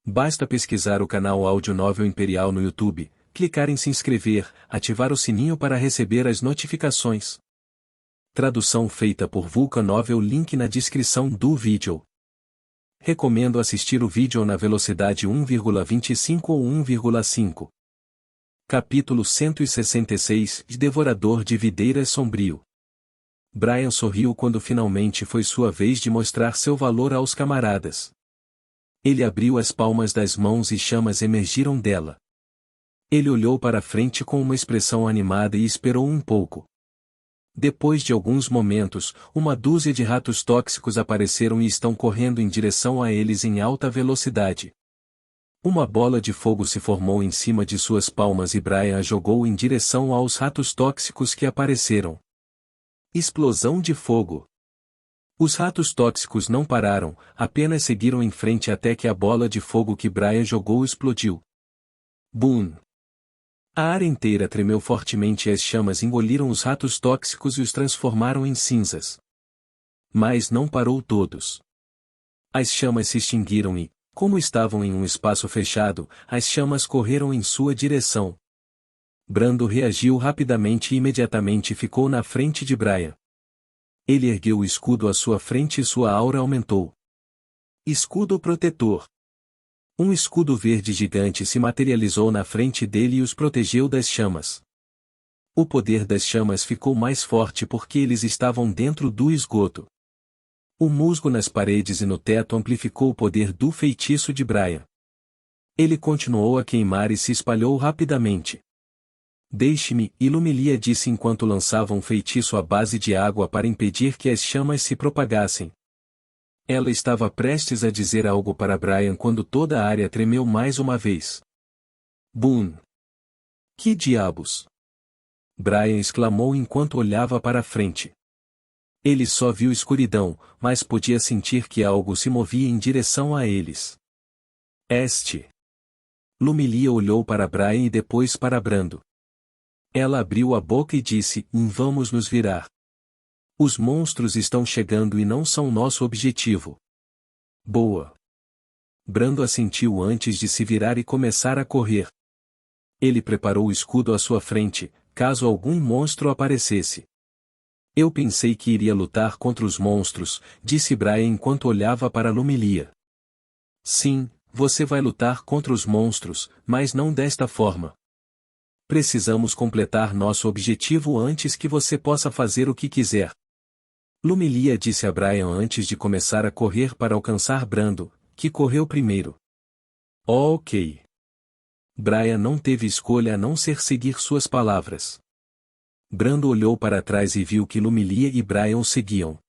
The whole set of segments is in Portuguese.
Basta pesquisar o canal Audionovel Imperial no YouTube, clicar em se inscrever, ativar o sininho para receber as notificações. Tradução feita por Vulcan Novel, link na descrição do vídeo. Recomendo assistir o vídeo na velocidade 1,25 ou 1,5. Capítulo 166, Devorador de Videiras Sombrio. Brian sorriu quando finalmente foi sua vez de mostrar seu valor aos camaradas. Ele abriu as palmas das mãos e chamas emergiram dela. Ele olhou para frente com uma expressão animada e esperou um pouco. Depois de alguns momentos, uma dúzia de ratos tóxicos apareceram e estão correndo em direção a eles em alta velocidade. Uma bola de fogo se formou em cima de suas palmas e Brian a jogou em direção aos ratos tóxicos que apareceram. Explosão de fogo. Os ratos tóxicos não pararam, apenas seguiram em frente até que a bola de fogo que Brian jogou explodiu. Boom! A área inteira tremeu fortemente e as chamas engoliram os ratos tóxicos e os transformaram em cinzas. Mas não parou todos. As chamas se extinguiram e, como estavam em um espaço fechado, as chamas correram em sua direção. Brando reagiu rapidamente e imediatamente ficou na frente de Brian. Ele ergueu o escudo à sua frente e sua aura aumentou. Escudo protetor. Um escudo verde gigante se materializou na frente dele e os protegeu das chamas. O poder das chamas ficou mais forte porque eles estavam dentro do esgoto. O musgo nas paredes e no teto amplificou o poder do feitiço de Brian. Ele continuou a queimar e se espalhou rapidamente. Deixe-me, Lumilia disse enquanto lançava um feitiço à base de água para impedir que as chamas se propagassem. Ela estava prestes a dizer algo para Brian quando toda a área tremeu mais uma vez. Boom! Que diabos! Brian exclamou enquanto olhava para a frente. Ele só viu escuridão, mas podia sentir que algo se movia em direção a eles. Lumilia olhou para Brian e depois para Brando. Ela abriu a boca e disse, vamos nos virar. Os monstros estão chegando e não são nosso objetivo. Boa. Brando assentiu antes de se virar e começar a correr. Ele preparou o escudo à sua frente, caso algum monstro aparecesse. Eu pensei que iria lutar contra os monstros, disse Brian enquanto olhava para Lumilia. Sim, você vai lutar contra os monstros, mas não desta forma. Precisamos completar nosso objetivo antes que você possa fazer o que quiser. Lumilia disse a Brian antes de começar a correr para alcançar Brando, que correu primeiro. Ok. Brian não teve escolha a não ser seguir suas palavras. Brando olhou para trás e viu que Lumilia e Brian o seguiam.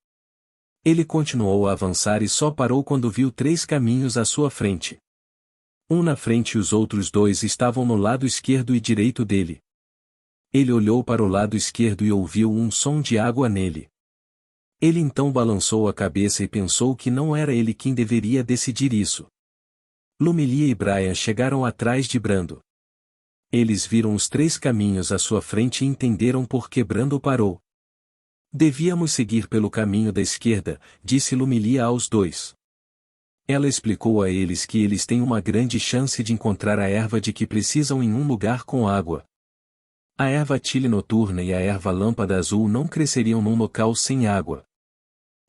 Ele continuou a avançar e só parou quando viu 3 caminhos à sua frente. Um na frente e os outros 2 estavam no lado esquerdo e direito dele. Ele olhou para o lado esquerdo e ouviu um som de água nele. Ele então balançou a cabeça e pensou que não era ele quem deveria decidir isso. Lumilia e Brian chegaram atrás de Brando. Eles viram os 3 caminhos à sua frente e entenderam por que Brando parou. Devíamos seguir pelo caminho da esquerda, disse Lumilia aos 2. Ela explicou a eles que eles têm uma grande chance de encontrar a erva de que precisam em um lugar com água. A erva tile noturna e a erva lâmpada azul não cresceriam num local sem água.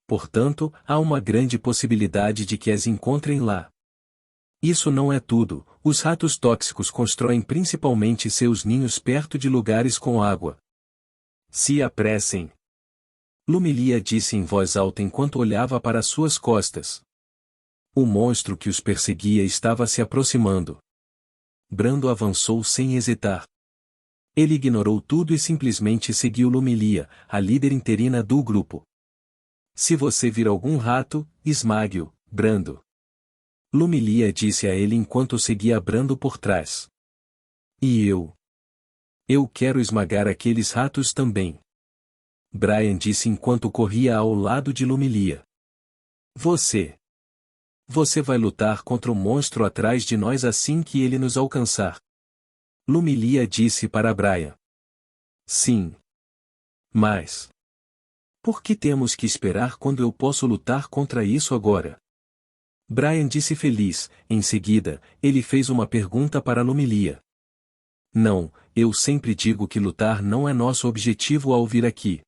Portanto, há uma grande possibilidade de que as encontrem lá. Isso não é tudo, os ratos tóxicos constroem principalmente seus ninhos perto de lugares com água. Se apressem. Lumilia disse em voz alta enquanto olhava para suas costas. O monstro que os perseguia estava se aproximando. Brando avançou sem hesitar. Ele ignorou tudo e simplesmente seguiu Lumilia, a líder interina do grupo. Se você vir algum rato, esmague-o, Brando. Lumilia disse a ele enquanto seguia Brando por trás. E eu? Eu quero esmagar aqueles ratos também. Brian disse enquanto corria ao lado de Lumilia. Você vai lutar contra o monstro atrás de nós assim que ele nos alcançar. Lumilia disse para Brian. Sim. Mas por que temos que esperar quando eu posso lutar contra isso agora? Brian disse feliz. Em seguida, ele fez uma pergunta para Lumilia. Não, eu sempre digo que lutar não é nosso objetivo ao vir aqui.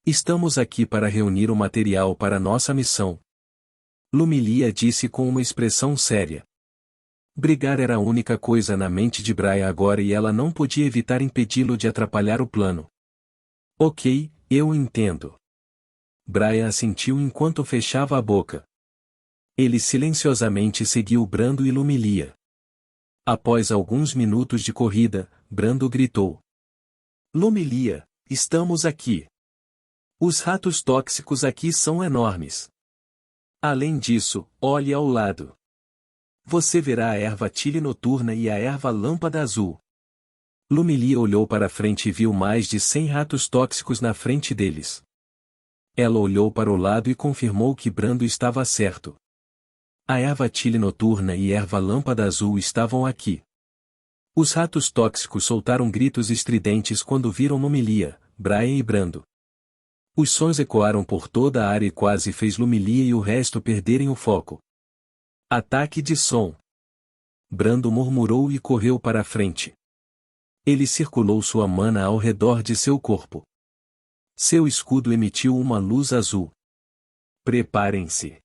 Estamos aqui para reunir o material para nossa missão. Lumilia disse com uma expressão séria. Brigar era a única coisa na mente de Brian agora e ela não podia evitar impedi-lo de atrapalhar o plano. Ok, eu entendo. Brian assentiu enquanto fechava a boca. Ele silenciosamente seguiu Brando e Lumilia. Após alguns minutos de corrida, Brando gritou. Lumilia, estamos aqui. Os ratos tóxicos aqui são enormes. Além disso, olhe ao lado. Você verá a erva tile noturna e a erva lâmpada azul. Lumilia olhou para frente e viu mais de 100 ratos tóxicos na frente deles. Ela olhou para o lado e confirmou que Brando estava certo. A erva tile noturna e erva lâmpada azul estavam aqui. Os ratos tóxicos soltaram gritos estridentes quando viram Lumilia, Brian e Brando. Os sons ecoaram por toda a área e quase fez Lumilia e o resto perderem o foco. Ataque de som. Brando murmurou e correu para a frente. Ele circulou sua mana ao redor de seu corpo. Seu escudo emitiu uma luz azul. Preparem-se.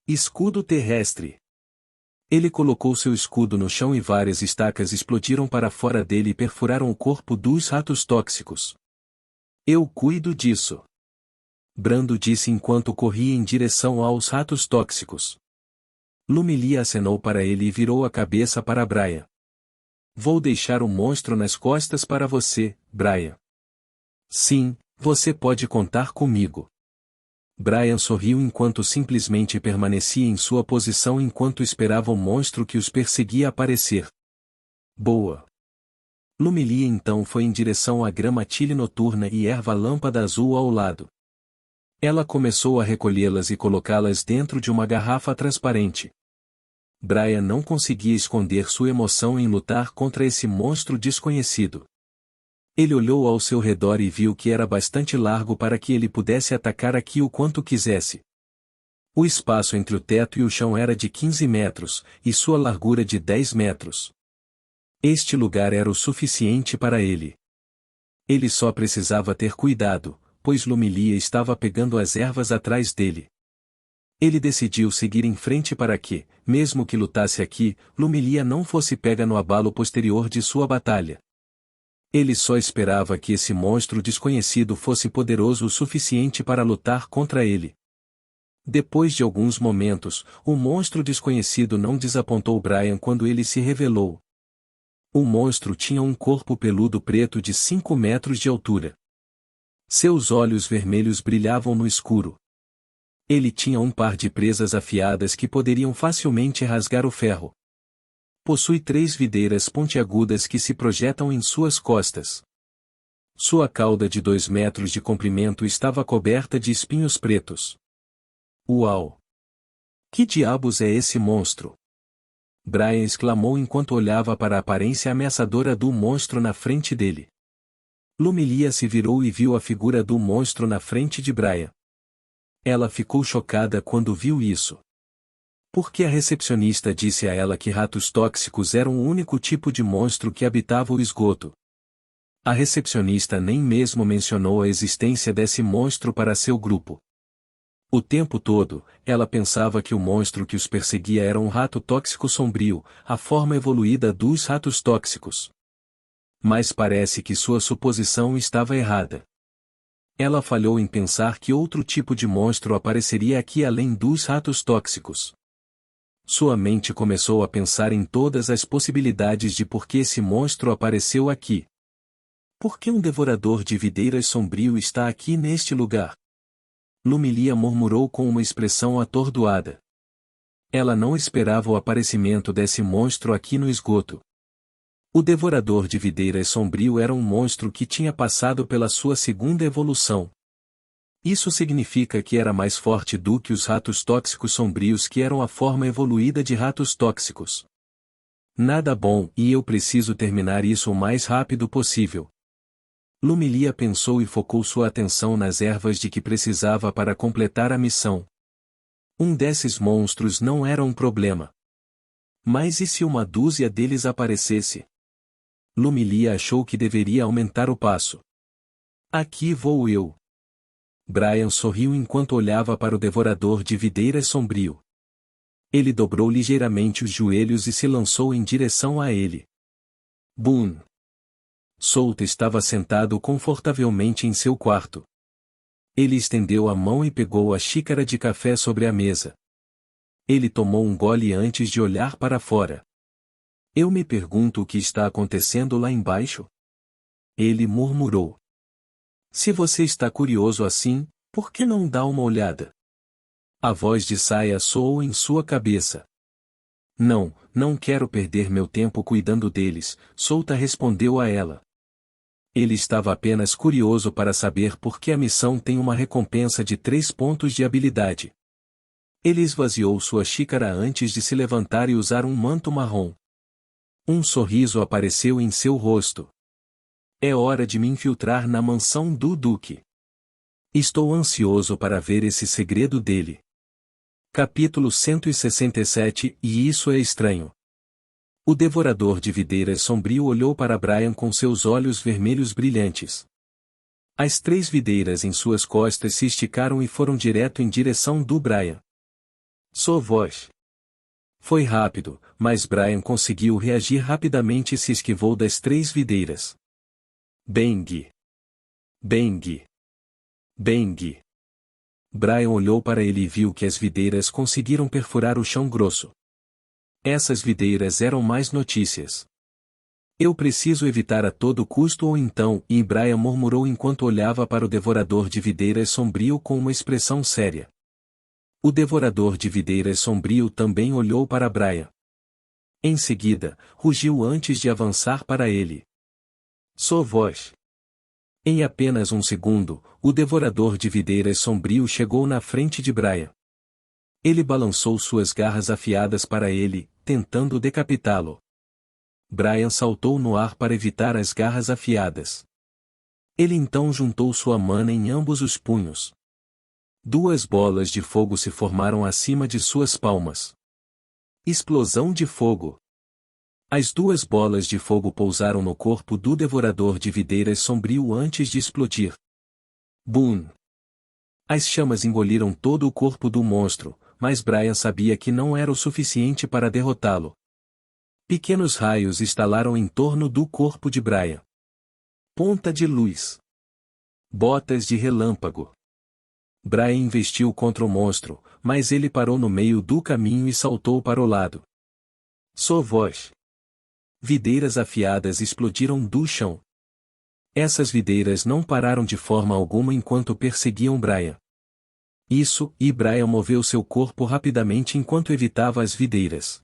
Escudo terrestre. Ele colocou seu escudo no chão e várias estacas explodiram para fora dele e perfuraram o corpo dos ratos tóxicos. Eu cuido disso. Brando disse enquanto corria em direção aos ratos tóxicos. Lumilia acenou para ele e virou a cabeça para Brian. Vou deixar o monstro nas costas para você, Brian. Sim, você pode contar comigo. Brian sorriu enquanto simplesmente permanecia em sua posição enquanto esperava o monstro que os perseguia aparecer. Boa. Lumilia então foi em direção à grama tile noturna e erva lâmpada azul ao lado. Ela começou a recolhê-las e colocá-las dentro de uma garrafa transparente. Brian não conseguia esconder sua emoção em lutar contra esse monstro desconhecido. Ele olhou ao seu redor e viu que era bastante largo para que ele pudesse atacar aqui o quanto quisesse. O espaço entre o teto e o chão era de 15 metros, e sua largura de 10 metros. Este lugar era o suficiente para ele. Ele só precisava ter cuidado, pois Lumilia estava pegando as ervas atrás dele. Ele decidiu seguir em frente para que, mesmo que lutasse aqui, Lumilia não fosse pega no abalo posterior de sua batalha. Ele só esperava que esse monstro desconhecido fosse poderoso o suficiente para lutar contra ele. Depois de alguns momentos, o monstro desconhecido não desapontou Brian quando ele se revelou. O monstro tinha um corpo peludo preto de 5 metros de altura. Seus olhos vermelhos brilhavam no escuro. Ele tinha um par de presas afiadas que poderiam facilmente rasgar o ferro. Possui 3 videiras pontiagudas que se projetam em suas costas. Sua cauda de 2 metros de comprimento estava coberta de espinhos pretos. Uau! Que diabos é esse monstro? Brian exclamou enquanto olhava para a aparência ameaçadora do monstro na frente dele. Lumilia se virou e viu a figura do monstro na frente de Brian. Ela ficou chocada quando viu isso. Porque a recepcionista disse a ela que ratos tóxicos eram o único tipo de monstro que habitava o esgoto. A recepcionista nem mesmo mencionou a existência desse monstro para seu grupo. O tempo todo, ela pensava que o monstro que os perseguia era um rato tóxico sombrio, a forma evoluída dos ratos tóxicos. Mas parece que sua suposição estava errada. Ela falhou em pensar que outro tipo de monstro apareceria aqui além dos ratos tóxicos. Sua mente começou a pensar em todas as possibilidades de por que esse monstro apareceu aqui. Por que um devorador de videiras sombrio está aqui neste lugar? Lumilia murmurou com uma expressão atordoada. Ela não esperava o aparecimento desse monstro aqui no esgoto. O devorador de videiras sombrio era um monstro que tinha passado pela sua segunda evolução. Isso significa que era mais forte do que os ratos tóxicos sombrios que eram a forma evoluída de ratos tóxicos. Nada bom, e eu preciso terminar isso o mais rápido possível. Lumilia pensou e focou sua atenção nas ervas de que precisava para completar a missão. Um desses monstros não era um problema. Mas e se uma dúzia deles aparecesse? Lumilia achou que deveria aumentar o passo. Aqui vou eu. Brian sorriu enquanto olhava para o devorador de videiras sombrio. Ele dobrou ligeiramente os joelhos e se lançou em direção a ele. Boom! Salt estava sentado confortavelmente em seu quarto. Ele estendeu a mão e pegou a xícara de café sobre a mesa. Ele tomou um gole antes de olhar para fora. Eu me pergunto o que está acontecendo lá embaixo? Ele murmurou. Se você está curioso assim, por que não dá uma olhada? A voz de Saya soou em sua cabeça. Não, não quero perder meu tempo cuidando deles, Solta respondeu a ela. Ele estava apenas curioso para saber por que a missão tem uma recompensa de 3 pontos de habilidade. Ele esvaziou sua xícara antes de se levantar e usar um manto marrom. Um sorriso apareceu em seu rosto. É hora de me infiltrar na mansão do Duque. Estou ansioso para ver esse segredo dele. Capítulo 167 E isso é estranho. O devorador de videiras sombrio olhou para Brian com seus olhos vermelhos brilhantes. As 3 videiras em suas costas se esticaram e foram direto em direção do Brian. Sua voz. Foi rápido, mas Brian conseguiu reagir rapidamente e se esquivou das 3 videiras. Bang! Bang! Bang! Brian olhou para ele e viu que as videiras conseguiram perfurar o chão grosso. Essas videiras eram mais notícias. Eu preciso evitar a todo custo ou então, e Brian murmurou enquanto olhava para o devorador de videiras sombrio com uma expressão séria. O devorador de videiras sombrio também olhou para Brian. Em seguida, rugiu antes de avançar para ele. Sua voz. Em apenas um segundo, o devorador de videiras sombrio chegou na frente de Brian. Ele balançou suas garras afiadas para ele, tentando decapitá-lo. Brian saltou no ar para evitar as garras afiadas. Ele então juntou sua mana em ambos os punhos. 2 bolas de fogo se formaram acima de suas palmas. Explosão de fogo. As 2 bolas de fogo pousaram no corpo do devorador de videiras sombrio antes de explodir. Boom! As chamas engoliram todo o corpo do monstro, mas Brian sabia que não era o suficiente para derrotá-lo. Pequenos raios estalaram em torno do corpo de Brian. Ponta de luz. Botas de relâmpago. Brian investiu contra o monstro, mas ele parou no meio do caminho e saltou para o lado. Sua voz. Videiras afiadas explodiram do chão. Essas videiras não pararam de forma alguma enquanto perseguiam Brian. E Brian moveu seu corpo rapidamente enquanto evitava as videiras.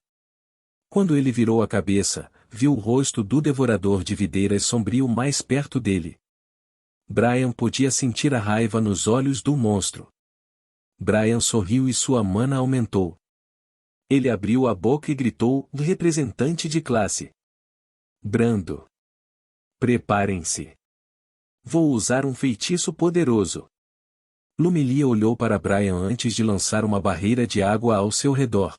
Quando ele virou a cabeça, viu o rosto do devorador de videiras sombrio mais perto dele. Brian podia sentir a raiva nos olhos do monstro. Brian sorriu e sua mana aumentou. Ele abriu a boca e gritou, representante de classe. Brando. Preparem-se. Vou usar um feitiço poderoso. Lumilia olhou para Brian antes de lançar uma barreira de água ao seu redor.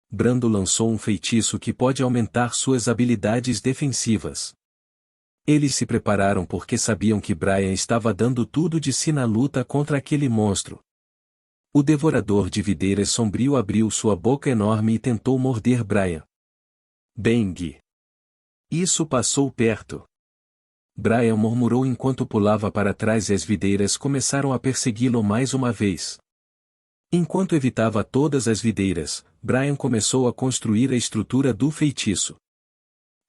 Brando lançou um feitiço que pode aumentar suas habilidades defensivas. Eles se prepararam porque sabiam que Brian estava dando tudo de si na luta contra aquele monstro. O devorador de videiras sombrio abriu sua boca enorme e tentou morder Brian. Bang! Isso passou perto. Brian murmurou enquanto pulava para trás e as videiras começaram a persegui-lo mais uma vez. Enquanto evitava todas as videiras, Brian começou a construir a estrutura do feitiço.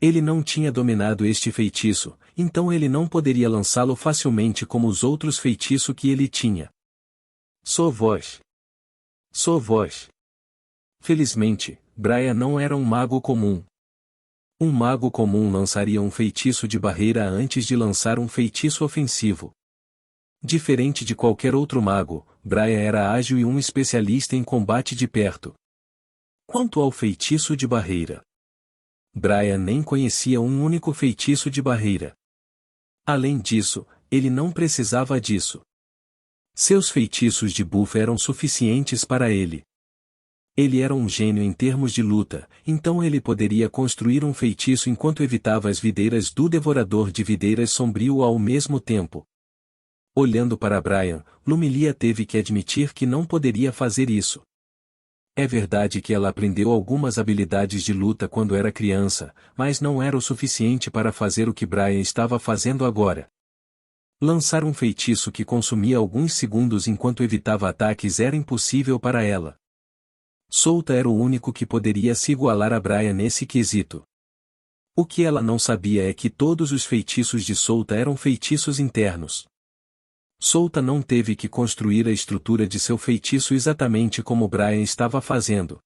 Ele não tinha dominado este feitiço, então ele não poderia lançá-lo facilmente como os outros feitiços que ele tinha. Sua voz. Sua voz. Felizmente, Brian não era um mago comum. Um mago comum lançaria um feitiço de barreira antes de lançar um feitiço ofensivo. Diferente de qualquer outro mago, Brian era ágil e um especialista em combate de perto. Quanto ao feitiço de barreira, Brian nem conhecia um único feitiço de barreira. Além disso, ele não precisava disso. Seus feitiços de buff eram suficientes para ele. Ele era um gênio em termos de luta, então ele poderia construir um feitiço enquanto evitava as videiras do Devorador de Videiras Sombrio ao mesmo tempo. Olhando para Brian, Lumilia teve que admitir que não poderia fazer isso. É verdade que ela aprendeu algumas habilidades de luta quando era criança, mas não era o suficiente para fazer o que Brian estava fazendo agora. Lançar um feitiço que consumia alguns segundos enquanto evitava ataques era impossível para ela. Solta era o único que poderia se igualar a Brian nesse quesito. O que ela não sabia é que todos os feitiços de Solta eram feitiços internos. Solta não teve que construir a estrutura de seu feitiço exatamente como Brian estava fazendo.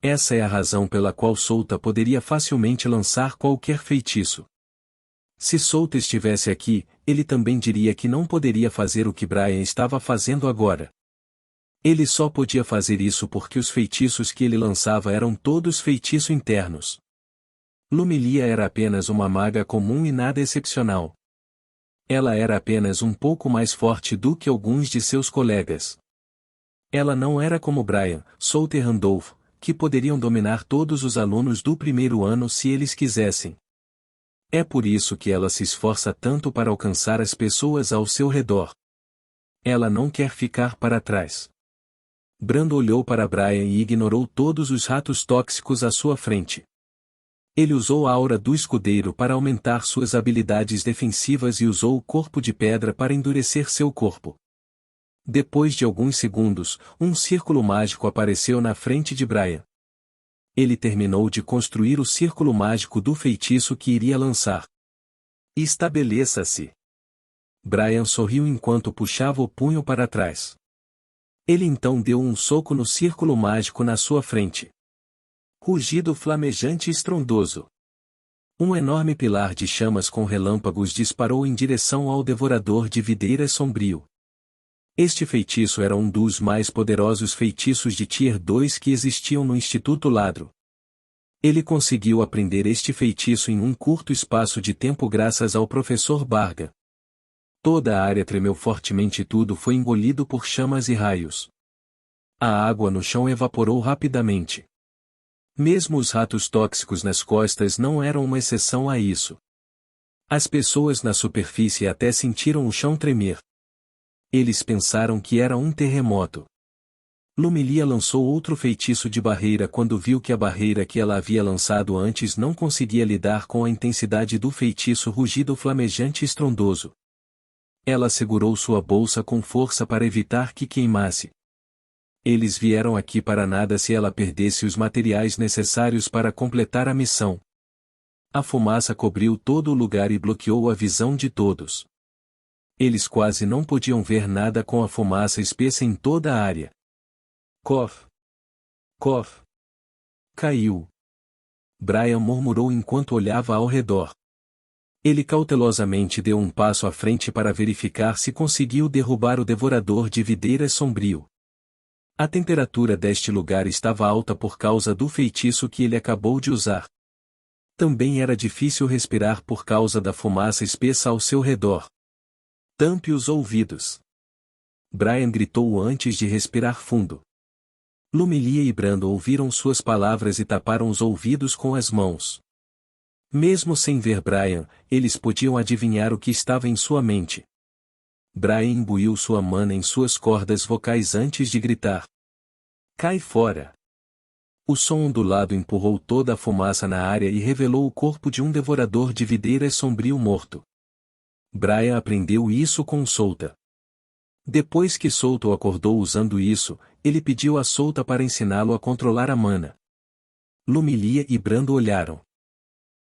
Essa é a razão pela qual Solta poderia facilmente lançar qualquer feitiço. Se Solta estivesse aqui, ele também diria que não poderia fazer o que Brian estava fazendo agora. Ele só podia fazer isso porque os feitiços que ele lançava eram todos feitiços internos. Lumilia era apenas uma maga comum e nada excepcional. Ela era apenas um pouco mais forte do que alguns de seus colegas. Ela não era como Brian, Solta e Randolph, que poderiam dominar todos os alunos do primeiro ano se eles quisessem. É por isso que ela se esforça tanto para alcançar as pessoas ao seu redor. Ela não quer ficar para trás. Brando olhou para Brian e ignorou todos os ratos tóxicos à sua frente. Ele usou a aura do escudeiro para aumentar suas habilidades defensivas e usou o corpo de pedra para endurecer seu corpo. Depois de alguns segundos, um círculo mágico apareceu na frente de Brian. Ele terminou de construir o círculo mágico do feitiço que iria lançar. Estabeleça-se. Brian sorriu enquanto puxava o punho para trás. Ele então deu um soco no círculo mágico na sua frente. Rugido flamejante e estrondoso. Um enorme pilar de chamas com relâmpagos disparou em direção ao Devorador de Videiras Sombrio. Este feitiço era um dos mais poderosos feitiços de Tier 2 que existiam no Instituto Ladro. Ele conseguiu aprender este feitiço em um curto espaço de tempo graças ao Professor Barga. Toda a área tremeu fortemente e tudo foi engolido por chamas e raios. A água no chão evaporou rapidamente. Mesmo os ratos tóxicos nas costas não eram uma exceção a isso. As pessoas na superfície até sentiram o chão tremer. Eles pensaram que era um terremoto. Lumilia lançou outro feitiço de barreira quando viu que a barreira que ela havia lançado antes não conseguia lidar com a intensidade do feitiço rugido flamejante e estrondoso. Ela segurou sua bolsa com força para evitar que queimasse. Eles vieram aqui para nada se ela perdesse os materiais necessários para completar a missão. A fumaça cobriu todo o lugar e bloqueou a visão de todos. Eles quase não podiam ver nada com a fumaça espessa em toda a área. Cof! Cof! Caiu. Brian murmurou enquanto olhava ao redor. Ele cautelosamente deu um passo à frente para verificar se conseguiu derrubar o Devorador de Videiras Sombrio. A temperatura deste lugar estava alta por causa do feitiço que ele acabou de usar. Também era difícil respirar por causa da fumaça espessa ao seu redor. Tampe os ouvidos. Brian gritou antes de respirar fundo. Lumilia e Brando ouviram suas palavras e taparam os ouvidos com as mãos. Mesmo sem ver Brian, eles podiam adivinhar o que estava em sua mente. Brian imbuiu sua mana em suas cordas vocais antes de gritar. Cai fora! O som ondulado empurrou toda a fumaça na área e revelou o corpo de um devorador de videiras sombrio morto. Brian aprendeu isso com Solta. Depois que Solta acordou usando isso, ele pediu a Solta para ensiná-lo a controlar a mana. Lumilia e Brando olharam.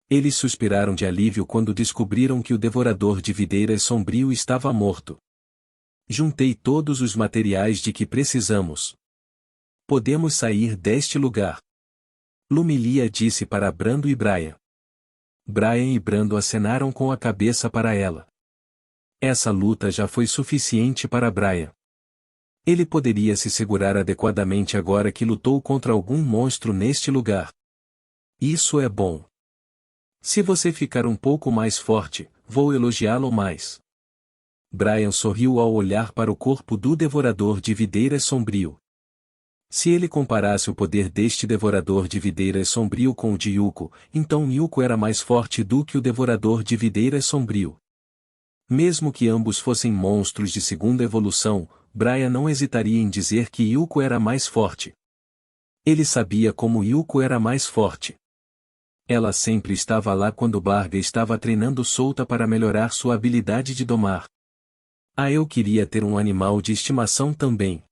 Eles suspiraram de alívio quando descobriram que o devorador de videiras sombrio estava morto. Juntei todos os materiais de que precisamos. Podemos sair deste lugar. Lumilia disse para Brando e Brian. Brian e Brando acenaram com a cabeça para ela. Essa luta já foi suficiente para Brian. Ele poderia se segurar adequadamente agora que lutou contra algum monstro neste lugar. Isso é bom. Se você ficar um pouco mais forte, vou elogiá-lo mais. Brian sorriu ao olhar para o corpo do devorador de videiras sombrio. Se ele comparasse o poder deste devorador de videiras sombrio com o de Yuko, então Yuko era mais forte do que o devorador de videiras sombrio. Mesmo que ambos fossem monstros de segunda evolução, Brian não hesitaria em dizer que Yuko era mais forte. Ele sabia como Yuko era mais forte. Ela sempre estava lá quando Barga estava treinando solta para melhorar sua habilidade de domar. Eu queria ter um animal de estimação também.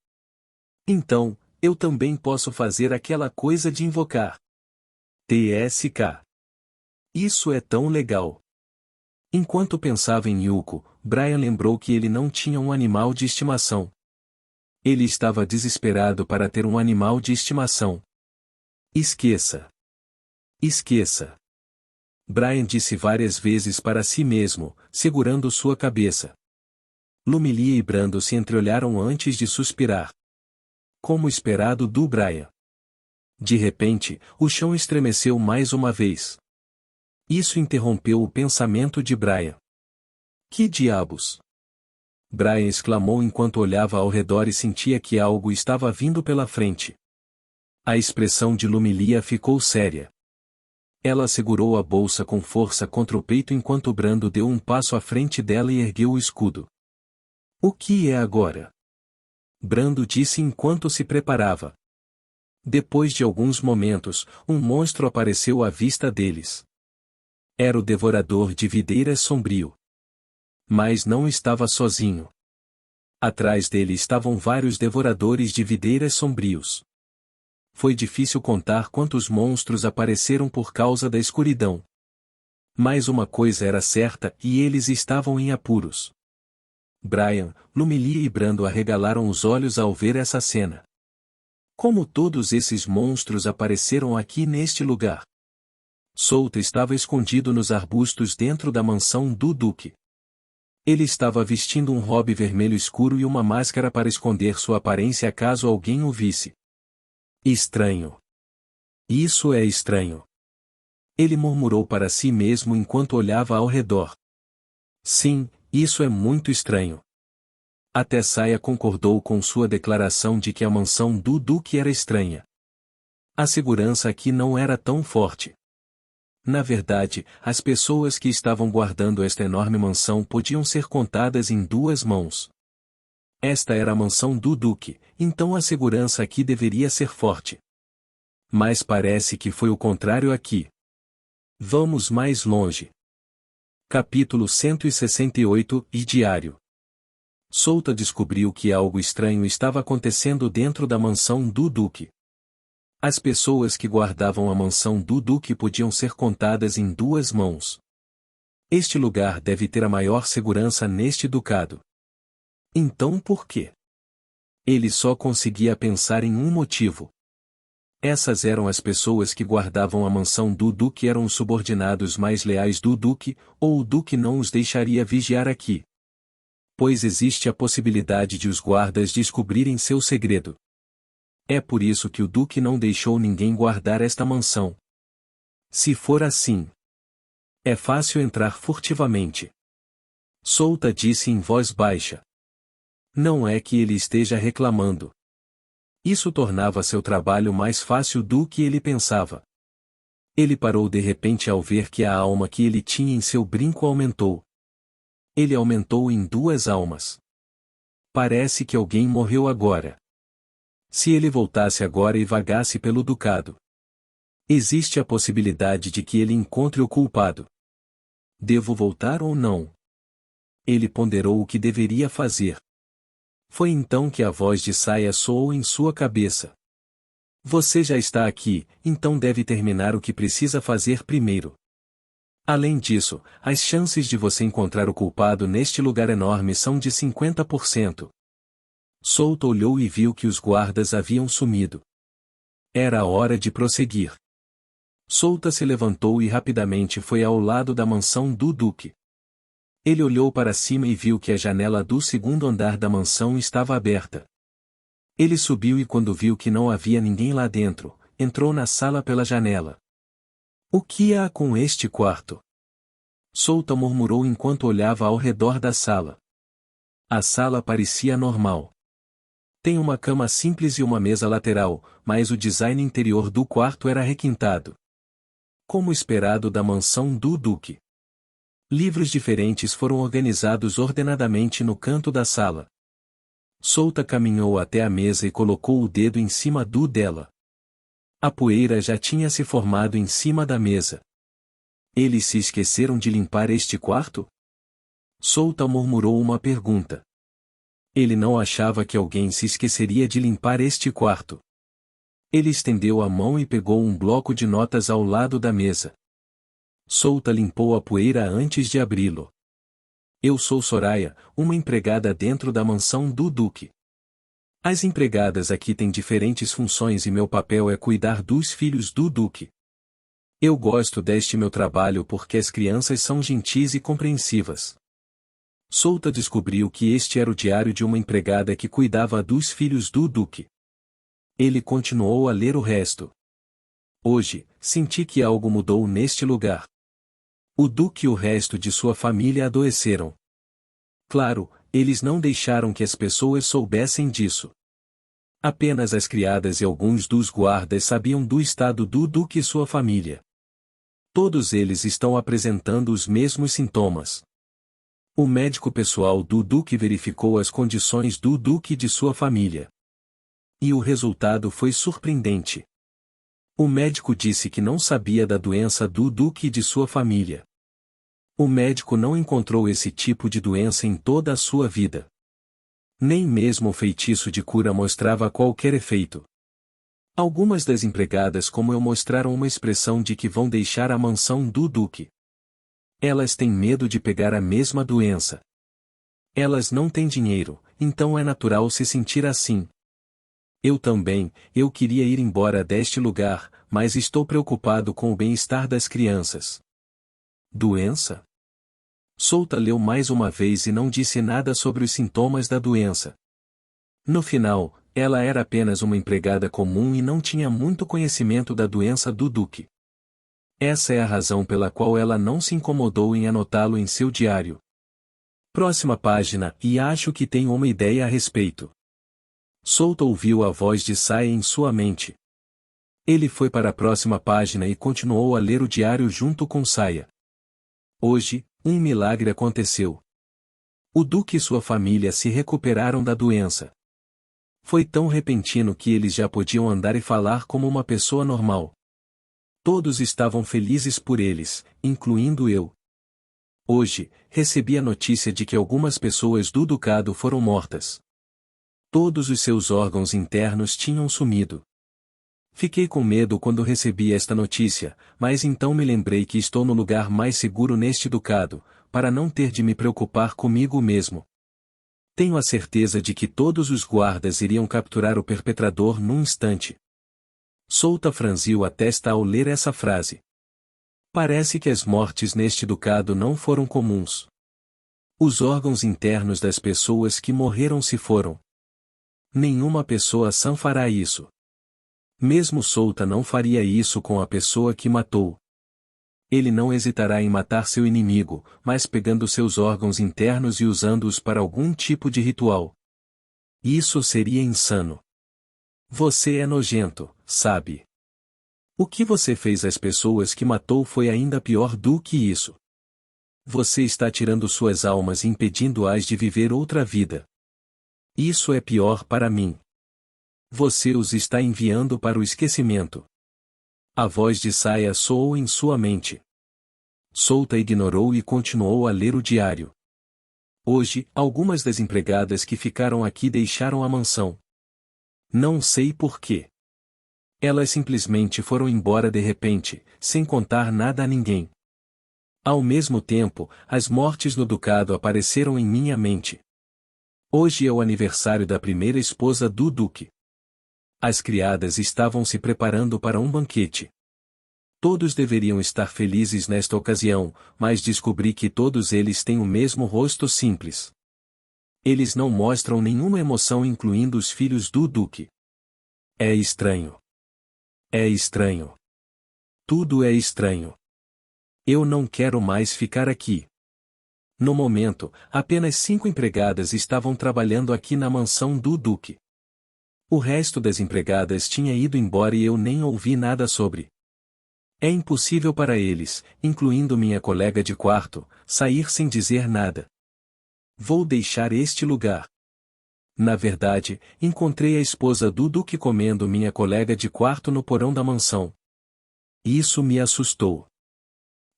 Então, eu também posso fazer aquela coisa de invocar. TSK. Isso é tão legal. Enquanto pensava em Yuko, Brian lembrou que ele não tinha um animal de estimação. Ele estava desesperado para ter um animal de estimação. Esqueça. Esqueça. Brian disse várias vezes para si mesmo, segurando sua cabeça. Lumilia e Brando se entreolharam antes de suspirar. Como esperado do Brian. De repente, o chão estremeceu mais uma vez. Isso interrompeu o pensamento de Brian. Que diabos? Brian exclamou enquanto olhava ao redor e sentia que algo estava vindo pela frente. A expressão de Lumilia ficou séria. Ela segurou a bolsa com força contra o peito enquanto Brando deu um passo à frente dela e ergueu o escudo. O que é agora? Brando disse enquanto se preparava. Depois de alguns momentos, um monstro apareceu à vista deles. Era o devorador de videiras sombrio. Mas não estava sozinho. Atrás dele estavam vários devoradores de videiras sombrios. Foi difícil contar quantos monstros apareceram por causa da escuridão. Mas uma coisa era certa e eles estavam em apuros. Brian, Lumilia e Brando arregalaram os olhos ao ver essa cena. Como todos esses monstros apareceram aqui neste lugar? Solta estava escondido nos arbustos dentro da mansão do Duque. Ele estava vestindo um robe vermelho escuro e uma máscara para esconder sua aparência caso alguém o visse. Estranho. Isso é estranho. Ele murmurou para si mesmo enquanto olhava ao redor. Sim, isso é muito estranho. Até Saya concordou com sua declaração de que a mansão do Duque era estranha. A segurança aqui não era tão forte. Na verdade, as pessoas que estavam guardando esta enorme mansão podiam ser contadas em duas mãos. Esta era a mansão do Duque, então a segurança aqui deveria ser forte. Mas parece que foi o contrário aqui. Vamos mais longe. Capítulo 168 e Diário. Solta descobriu que algo estranho estava acontecendo dentro da mansão do Duque. As pessoas que guardavam a mansão do Duque podiam ser contadas em duas mãos. Este lugar deve ter a maior segurança neste ducado. Então por quê? Ele só conseguia pensar em um motivo. Essas eram as pessoas que guardavam a mansão do Duque, eram os subordinados mais leais do Duque, ou o Duque não os deixaria vigiar aqui. Pois existe a possibilidade de os guardas descobrirem seu segredo. É por isso que o Duque não deixou ninguém guardar esta mansão. Se for assim, é fácil entrar furtivamente. Solta disse em voz baixa. Não é que ele esteja reclamando. Isso tornava seu trabalho mais fácil do que ele pensava. Ele parou de repente ao ver que a alma que ele tinha em seu brinco aumentou. Ele aumentou em 2 almas. Parece que alguém morreu agora. Se ele voltasse agora e vagasse pelo ducado, existe a possibilidade de que ele encontre o culpado. Devo voltar ou não? Ele ponderou o que deveria fazer. Foi então que a voz de Saya soou em sua cabeça. Você já está aqui, então deve terminar o que precisa fazer primeiro. Além disso, as chances de você encontrar o culpado neste lugar enorme são de 50%. Solta olhou e viu que os guardas haviam sumido. Era a hora de prosseguir. Solta se levantou e rapidamente foi ao lado da mansão do Duque. Ele olhou para cima e viu que a janela do segundo andar da mansão estava aberta. Ele subiu e quando viu que não havia ninguém lá dentro, entrou na sala pela janela. O que há com este quarto? Solta murmurou enquanto olhava ao redor da sala. A sala parecia normal. Tem uma cama simples e uma mesa lateral, mas o design interior do quarto era requintado. Como esperado da mansão do Duque. Livros diferentes foram organizados ordenadamente no canto da sala. Solta caminhou até a mesa e colocou o dedo em cima do dela. A poeira já tinha se formado em cima da mesa. Eles se esqueceram de limpar este quarto? Solta murmurou uma pergunta. Ele não achava que alguém se esqueceria de limpar este quarto. Ele estendeu a mão e pegou um bloco de notas ao lado da mesa. Solta limpou a poeira antes de abri-lo. Eu sou Soraya, uma empregada dentro da mansão do Duque. As empregadas aqui têm diferentes funções e meu papel é cuidar dos filhos do Duque. Eu gosto deste meu trabalho porque as crianças são gentis e compreensivas. Solta descobriu que este era o diário de uma empregada que cuidava dos filhos do Duque. Ele continuou a ler o resto. Hoje, senti que algo mudou neste lugar. O Duque e o resto de sua família adoeceram. Claro, eles não deixaram que as pessoas soubessem disso. Apenas as criadas e alguns dos guardas sabiam do estado do Duque e sua família. Todos eles estão apresentando os mesmos sintomas. O médico pessoal do Duque verificou as condições do Duque e de sua família. E o resultado foi surpreendente. O médico disse que não sabia da doença do Duque e de sua família. O médico não encontrou esse tipo de doença em toda a sua vida. Nem mesmo o feitiço de cura mostrava qualquer efeito. Algumas das empregadas como eu mostraram uma expressão de que vão deixar a mansão do Duque. Elas têm medo de pegar a mesma doença. Elas não têm dinheiro, então é natural se sentir assim. Eu também, eu queria ir embora deste lugar, mas estou preocupado com o bem-estar das crianças. Doença? Solta leu mais uma vez e não disse nada sobre os sintomas da doença. No final, ela era apenas uma empregada comum e não tinha muito conhecimento da doença do Duque. Essa é a razão pela qual ela não se incomodou em anotá-lo em seu diário. Próxima página, e acho que tenho uma ideia a respeito. Solta ouviu a voz de Saya em sua mente. Ele foi para a próxima página e continuou a ler o diário junto com Saya. Hoje, um milagre aconteceu. O Duque e sua família se recuperaram da doença. Foi tão repentino que eles já podiam andar e falar como uma pessoa normal. Todos estavam felizes por eles, incluindo eu. Hoje, recebi a notícia de que algumas pessoas do ducado foram mortas. Todos os seus órgãos internos tinham sumido. Fiquei com medo quando recebi esta notícia, mas então me lembrei que estou no lugar mais seguro neste ducado, para não ter de me preocupar comigo mesmo. Tenho a certeza de que todos os guardas iriam capturar o perpetrador num instante. Solta franziu a testa ao ler essa frase. Parece que as mortes neste ducado não foram comuns. Os órgãos internos das pessoas que morreram se foram. Nenhuma pessoa sã fará isso. Mesmo Solta não faria isso com a pessoa que matou. Ele não hesitará em matar seu inimigo, mas pegando seus órgãos internos e usando-os para algum tipo de ritual. Isso seria insano. Você é nojento, sabe? O que você fez às pessoas que matou foi ainda pior do que isso. Você está tirando suas almas e impedindo-as de viver outra vida. Isso é pior para mim. Você os está enviando para o esquecimento. A voz de Saya soou em sua mente. Solta ignorou e continuou a ler o diário. Hoje, algumas das empregadas que ficaram aqui deixaram a mansão. Não sei por quê. Elas simplesmente foram embora de repente, sem contar nada a ninguém. Ao mesmo tempo, as mortes no ducado apareceram em minha mente. Hoje é o aniversário da primeira esposa do Duque. As criadas estavam se preparando para um banquete. Todos deveriam estar felizes nesta ocasião, mas descobri que todos eles têm o mesmo rosto simples. Eles não mostram nenhuma emoção, incluindo os filhos do Duque. É estranho. É estranho. Tudo é estranho. Eu não quero mais ficar aqui. No momento, apenas 5 empregadas estavam trabalhando aqui na mansão do Duque. O resto das empregadas tinha ido embora e eu nem ouvi nada sobre. É impossível para eles, incluindo minha colega de quarto, sair sem dizer nada. Vou deixar este lugar. Na verdade, encontrei a esposa do Duque comendo minha colega de quarto no porão da mansão. Isso me assustou.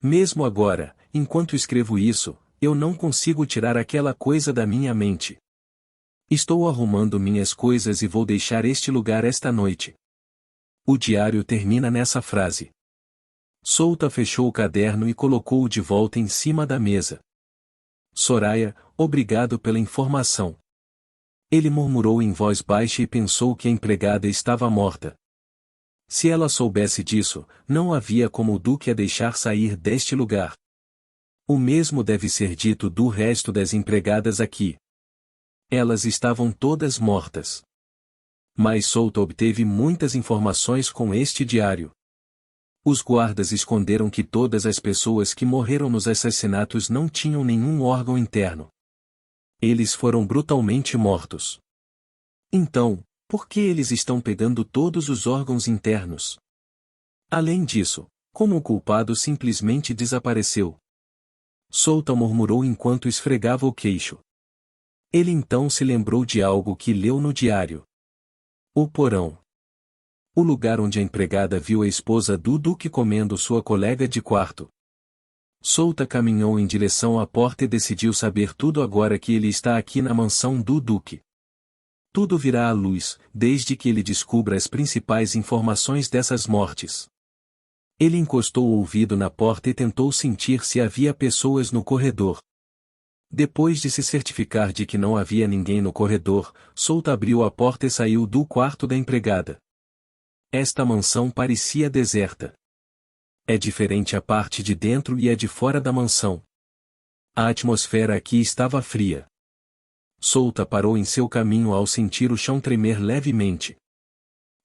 Mesmo agora, enquanto escrevo isso, eu não consigo tirar aquela coisa da minha mente. Estou arrumando minhas coisas e vou deixar este lugar esta noite. O diário termina nessa frase. Souta fechou o caderno e colocou-o de volta em cima da mesa. Soraya, obrigado pela informação. Ele murmurou em voz baixa e pensou que a empregada estava morta. Se ela soubesse disso, não havia como o Duque a deixar sair deste lugar. O mesmo deve ser dito do resto das empregadas aqui. Elas estavam todas mortas. Mas Souta obteve muitas informações com este diário. Os guardas esconderam que todas as pessoas que morreram nos assassinatos não tinham nenhum órgão interno. Eles foram brutalmente mortos. Então, por que eles estão pegando todos os órgãos internos? Além disso, como o culpado simplesmente desapareceu? Souta murmurou enquanto esfregava o queixo. Ele então se lembrou de algo que leu no diário. O porão. O lugar onde a empregada viu a esposa do Duque comendo sua colega de quarto. Souta caminhou em direção à porta e decidiu saber tudo agora que ele está aqui na mansão do Duque. Tudo virá à luz, desde que ele descubra as principais informações dessas mortes. Ele encostou o ouvido na porta e tentou sentir se havia pessoas no corredor. Depois de se certificar de que não havia ninguém no corredor, Souta abriu a porta e saiu do quarto da empregada. Esta mansão parecia deserta. É diferente a parte de dentro e a de fora da mansão. A atmosfera aqui estava fria. Souta parou em seu caminho ao sentir o chão tremer levemente.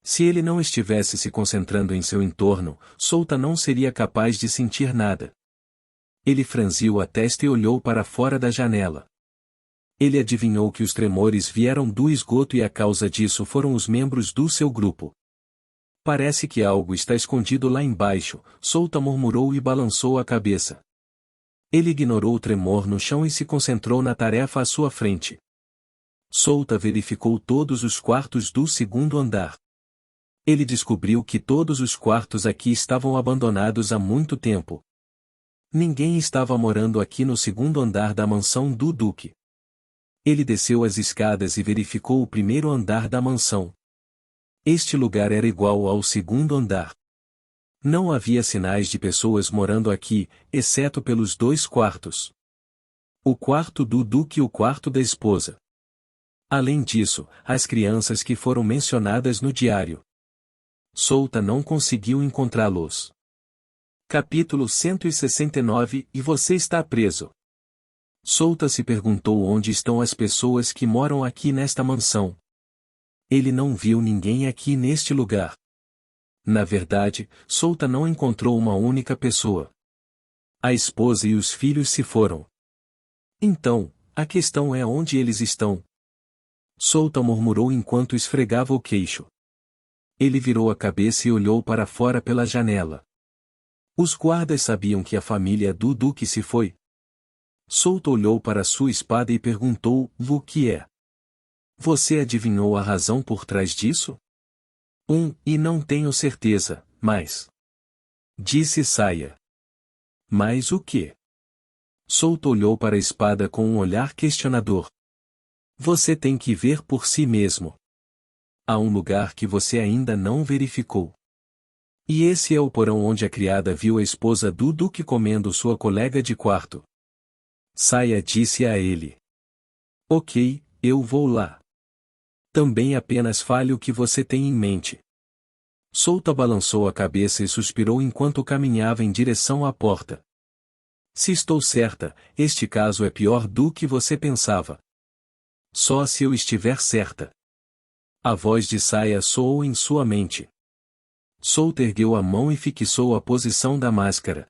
Se ele não estivesse se concentrando em seu entorno, Souta não seria capaz de sentir nada. Ele franziu a testa e olhou para fora da janela. Ele adivinhou que os tremores vieram do esgoto e a causa disso foram os membros do seu grupo. Parece que algo está escondido lá embaixo, Souta murmurou e balançou a cabeça. Ele ignorou o tremor no chão e se concentrou na tarefa à sua frente. Souta verificou todos os quartos do segundo andar. Ele descobriu que todos os quartos aqui estavam abandonados há muito tempo. Ninguém estava morando aqui no segundo andar da mansão do Duque. Ele desceu as escadas e verificou o primeiro andar da mansão. Este lugar era igual ao segundo andar. Não havia sinais de pessoas morando aqui, exceto pelos 2 quartos. O quarto do Duque e o quarto da esposa. Além disso, as crianças que foram mencionadas no diário. Souta não conseguiu encontrá-los. Capítulo 169 E você está preso. Souta se perguntou onde estão as pessoas que moram aqui nesta mansão. Ele não viu ninguém aqui neste lugar. Na verdade, Souta não encontrou uma única pessoa. A esposa e os filhos se foram. Então, a questão é onde eles estão. Souta murmurou enquanto esfregava o queixo. Ele virou a cabeça e olhou para fora pela janela. Os guardas sabiam que a família do Duque se foi. Souta olhou para sua espada e perguntou: o que é? Você adivinhou a razão por trás disso? E não tenho certeza, mas... Disse Saia. Mas o quê? Souta olhou para a espada com um olhar questionador. Você tem que ver por si mesmo. Há um lugar que você ainda não verificou. E esse é o porão onde a criada viu a esposa do Duque comendo sua colega de quarto. Saia disse a ele. Ok, eu vou lá. Também apenas fale o que você tem em mente. Souta balançou a cabeça e suspirou enquanto caminhava em direção à porta. Se estou certa, este caso é pior do que você pensava. Só se eu estiver certa. A voz de Saia soou em sua mente. Souta ergueu a mão e fixou a posição da máscara.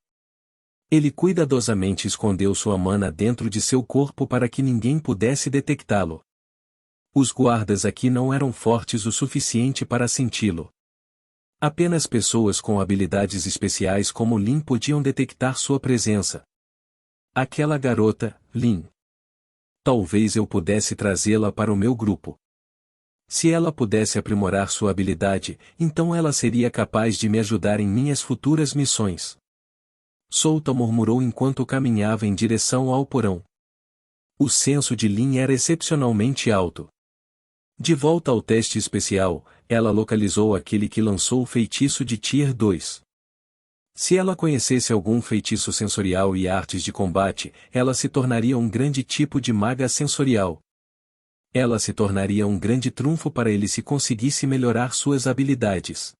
Ele cuidadosamente escondeu sua mana dentro de seu corpo para que ninguém pudesse detectá-lo. Os guardas aqui não eram fortes o suficiente para senti-lo. Apenas pessoas com habilidades especiais como Lin podiam detectar sua presença. Aquela garota, Lin. Talvez eu pudesse trazê-la para o meu grupo. Se ela pudesse aprimorar sua habilidade, então ela seria capaz de me ajudar em minhas futuras missões. Souta murmurou enquanto caminhava em direção ao porão. O senso de Lin era excepcionalmente alto. De volta ao teste especial, ela localizou aquele que lançou o feitiço de Tier 2. Se ela conhecesse algum feitiço sensorial e artes de combate, ela se tornaria um grande tipo de maga sensorial. Ela se tornaria um grande trunfo para ele se conseguisse melhorar suas habilidades.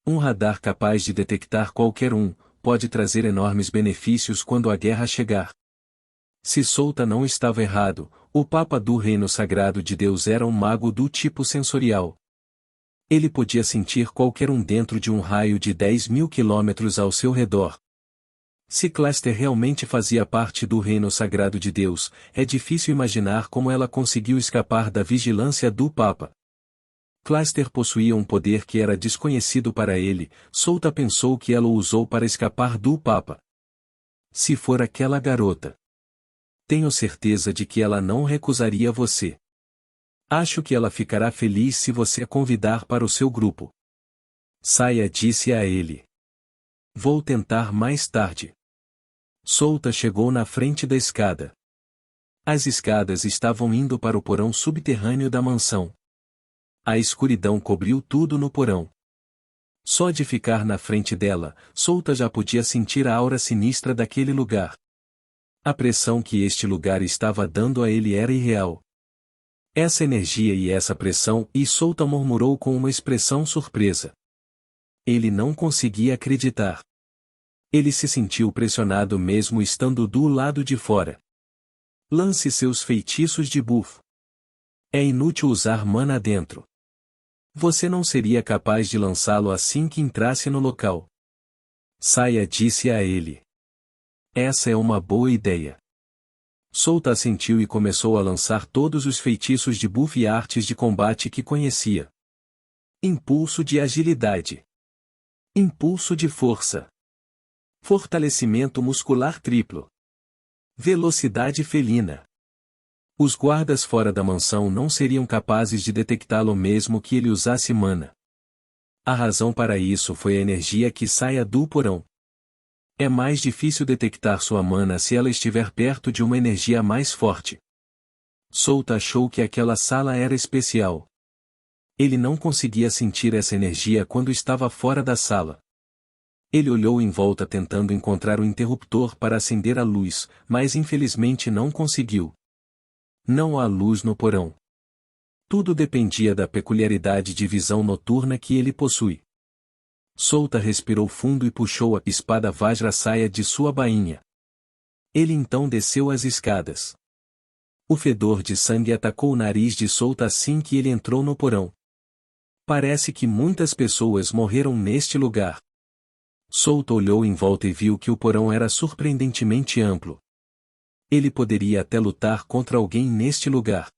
Um radar capaz de detectar qualquer um, pode trazer enormes benefícios quando a guerra chegar. Se Souta não estava errado, o Papa do Reino Sagrado de Deus era um mago do tipo sensorial. Ele podia sentir qualquer um dentro de um raio de 10.000 quilômetros ao seu redor. Se Cluster realmente fazia parte do Reino Sagrado de Deus, é difícil imaginar como ela conseguiu escapar da vigilância do Papa. Cluster possuía um poder que era desconhecido para ele, Souta pensou que ela o usou para escapar do Papa. Se for aquela garota. Tenho certeza de que ela não recusaria você. Acho que ela ficará feliz se você a convidar para o seu grupo. Saya disse a ele. Vou tentar mais tarde. Souta chegou na frente da escada. As escadas estavam indo para o porão subterrâneo da mansão. A escuridão cobriu tudo no porão. Só de ficar na frente dela, Souta já podia sentir a aura sinistra daquele lugar. A pressão que este lugar estava dando a ele era irreal. Essa energia e essa pressão, e Souta murmurou com uma expressão surpresa. Ele não conseguia acreditar. Ele se sentiu pressionado mesmo estando do lado de fora. Lance seus feitiços de buff. É inútil usar mana dentro. Você não seria capaz de lançá-lo assim que entrasse no local. Saya disse a ele. Essa é uma boa ideia. Souta assentiu e começou a lançar todos os feitiços de buff e artes de combate que conhecia. Impulso de agilidade. Impulso de força. Fortalecimento muscular triplo. Velocidade felina. Os guardas fora da mansão não seriam capazes de detectá-lo mesmo que ele usasse mana. A razão para isso foi a energia que saia do porão. É mais difícil detectar sua mana se ela estiver perto de uma energia mais forte. Souta achou que aquela sala era especial. Ele não conseguia sentir essa energia quando estava fora da sala. Ele olhou em volta tentando encontrar o interruptor para acender a luz, mas infelizmente não conseguiu. Não há luz no porão. Tudo dependia da peculiaridade de visão noturna que ele possui. Souta respirou fundo e puxou a espada Vajrasaya de sua bainha. Ele então desceu as escadas. O fedor de sangue atacou o nariz de Souta assim que ele entrou no porão. Parece que muitas pessoas morreram neste lugar. Souta olhou em volta e viu que o porão era surpreendentemente amplo. Ele poderia até lutar contra alguém neste lugar.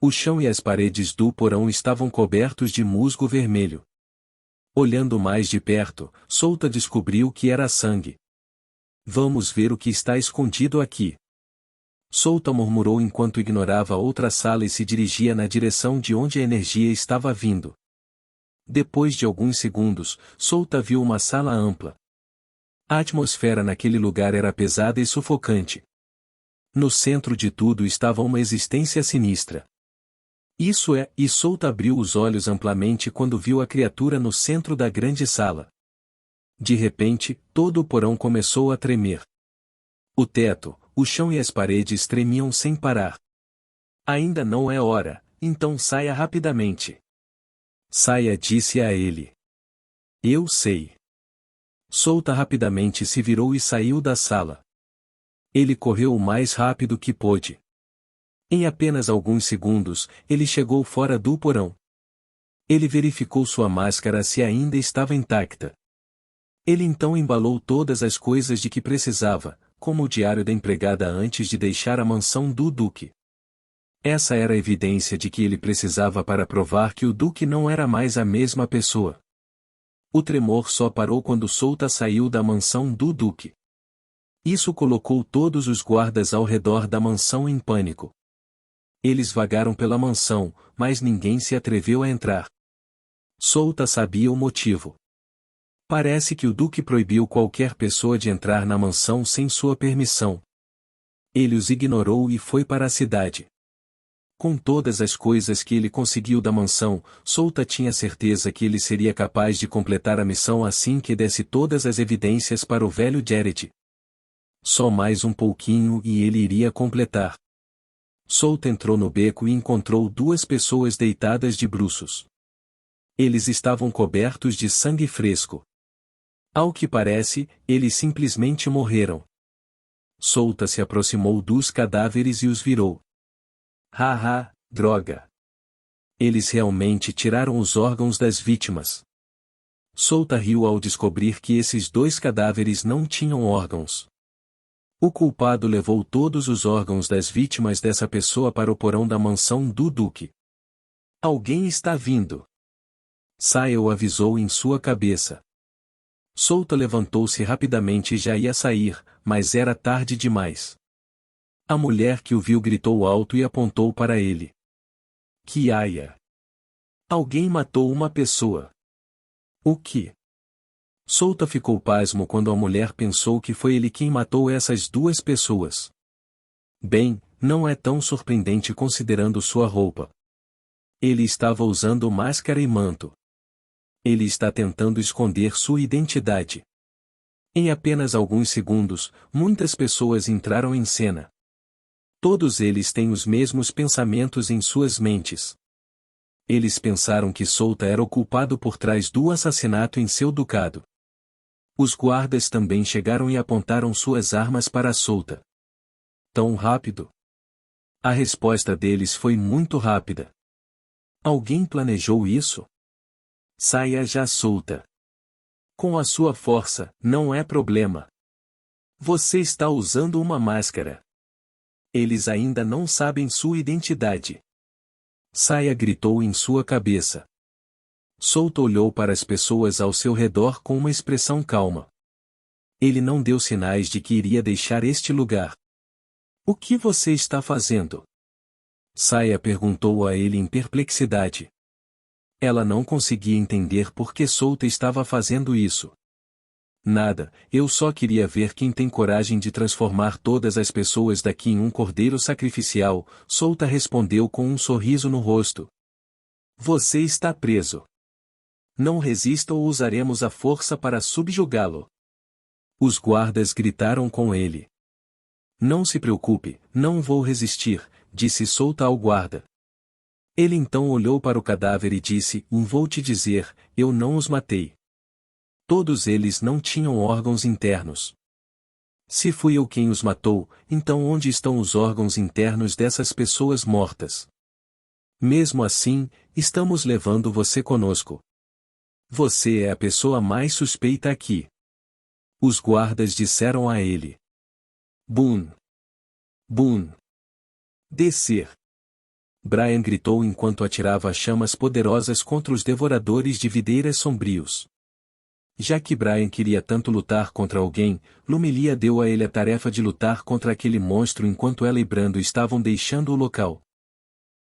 O chão e as paredes do porão estavam cobertos de musgo vermelho. Olhando mais de perto, Souta descobriu que era sangue. Vamos ver o que está escondido aqui. Souta murmurou enquanto ignorava outra sala e se dirigia na direção de onde a energia estava vindo. Depois de alguns segundos, Souta viu uma sala ampla. A atmosfera naquele lugar era pesada e sufocante. No centro de tudo estava uma existência sinistra. Isso é, e Souta abriu os olhos amplamente quando viu a criatura no centro da grande sala. De repente, todo o porão começou a tremer. O teto, o chão e as paredes tremiam sem parar. Ainda não é hora, então saia rapidamente. Saya disse a ele. Eu sei. Souta rapidamente se virou e saiu da sala. Ele correu o mais rápido que pôde. Em apenas alguns segundos, ele chegou fora do porão. Ele verificou sua máscara se ainda estava intacta. Ele então embalou todas as coisas de que precisava, como o diário da empregada antes de deixar a mansão do duque. Essa era a evidência de que ele precisava para provar que o duque não era mais a mesma pessoa. O tremor só parou quando Souta saiu da mansão do duque. Isso colocou todos os guardas ao redor da mansão em pânico. Eles vagaram pela mansão, mas ninguém se atreveu a entrar. Souta sabia o motivo. Parece que o duque proibiu qualquer pessoa de entrar na mansão sem sua permissão. Ele os ignorou e foi para a cidade. Com todas as coisas que ele conseguiu da mansão, Souta tinha certeza que ele seria capaz de completar a missão assim que desse todas as evidências para o velho Jared. Só mais um pouquinho e ele iria completar. Souta entrou no beco e encontrou duas pessoas deitadas de bruços. Eles estavam cobertos de sangue fresco. Ao que parece, eles simplesmente morreram. Souta se aproximou dos cadáveres e os virou. Haha, droga! Eles realmente tiraram os órgãos das vítimas. Souta riu ao descobrir que esses dois cadáveres não tinham órgãos. O culpado levou todos os órgãos das vítimas dessa pessoa para o porão da mansão do duque. Alguém está vindo. Saia o avisou em sua cabeça. Souta levantou-se rapidamente e já ia sair, mas era tarde demais. A mulher que o viu gritou alto e apontou para ele. Kiaya! Alguém matou uma pessoa. O que? Souta ficou pasmo quando a mulher pensou que foi ele quem matou essas duas pessoas. Bem, não é tão surpreendente considerando sua roupa. Ele estava usando máscara e manto. Ele está tentando esconder sua identidade. Em apenas alguns segundos, muitas pessoas entraram em cena. Todos eles têm os mesmos pensamentos em suas mentes. Eles pensaram que Souta era o culpado por trás do assassinato em seu ducado. Os guardas também chegaram e apontaram suas armas para Souta. Tão rápido? A resposta deles foi muito rápida. Alguém planejou isso? Saia já, Souta. Com a sua força, não é problema. Você está usando uma máscara. Eles ainda não sabem sua identidade. Saia gritou em sua cabeça. Souta olhou para as pessoas ao seu redor com uma expressão calma. Ele não deu sinais de que iria deixar este lugar. O que você está fazendo? Saia perguntou a ele em perplexidade. Ela não conseguia entender por que Souta estava fazendo isso. Nada, eu só queria ver quem tem coragem de transformar todas as pessoas daqui em um cordeiro sacrificial, Souta respondeu com um sorriso no rosto. Você está preso. Não resista ou usaremos a força para subjugá-lo. Os guardas gritaram com ele. Não se preocupe, não vou resistir, disse Souta ao guarda. Ele então olhou para o cadáver e disse, vou te dizer, eu não os matei. Todos eles não tinham órgãos internos. Se fui eu quem os matou, então onde estão os órgãos internos dessas pessoas mortas? Mesmo assim, estamos levando você conosco. Você é a pessoa mais suspeita aqui. Os guardas disseram a ele. Boom! Boom! Descer! Brian gritou enquanto atirava chamas poderosas contra os devoradores de videiras sombrios. Já que Brian queria tanto lutar contra alguém, Lumilia deu a ele a tarefa de lutar contra aquele monstro enquanto ela e Brando estavam deixando o local.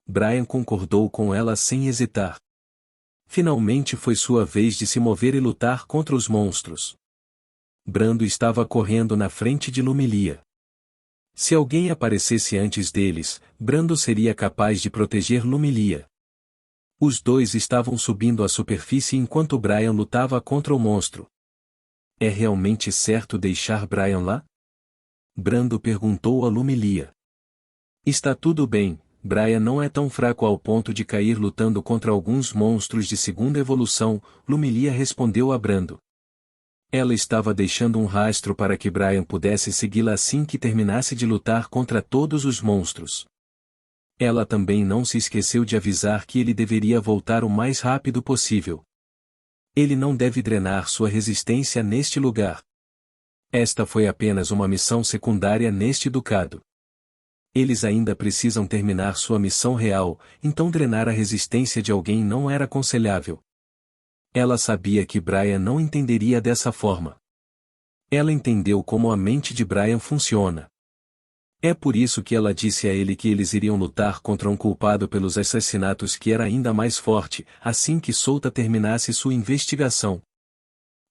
Brian concordou com ela sem hesitar. Finalmente foi sua vez de se mover e lutar contra os monstros. Brando estava correndo na frente de Lumilia. Se alguém aparecesse antes deles, Brando seria capaz de proteger Lumilia. Os dois estavam subindo à superfície enquanto Brian lutava contra o monstro. É realmente certo deixar Brian lá? Brando perguntou a Lumilia. Está tudo bem, Brian não é tão fraco ao ponto de cair lutando contra alguns monstros de segunda evolução, Lumilia respondeu a Brando. Ela estava deixando um rastro para que Brian pudesse segui-la assim que terminasse de lutar contra todos os monstros. Ela também não se esqueceu de avisar que ele deveria voltar o mais rápido possível. Ele não deve drenar sua resistência neste lugar. Esta foi apenas uma missão secundária neste ducado. Eles ainda precisam terminar sua missão real, então drenar a resistência de alguém não era aconselhável. Ela sabia que Brian não entenderia dessa forma. Ela entendeu como a mente de Brian funciona. É por isso que ela disse a ele que eles iriam lutar contra um culpado pelos assassinatos que era ainda mais forte, assim que Souta terminasse sua investigação.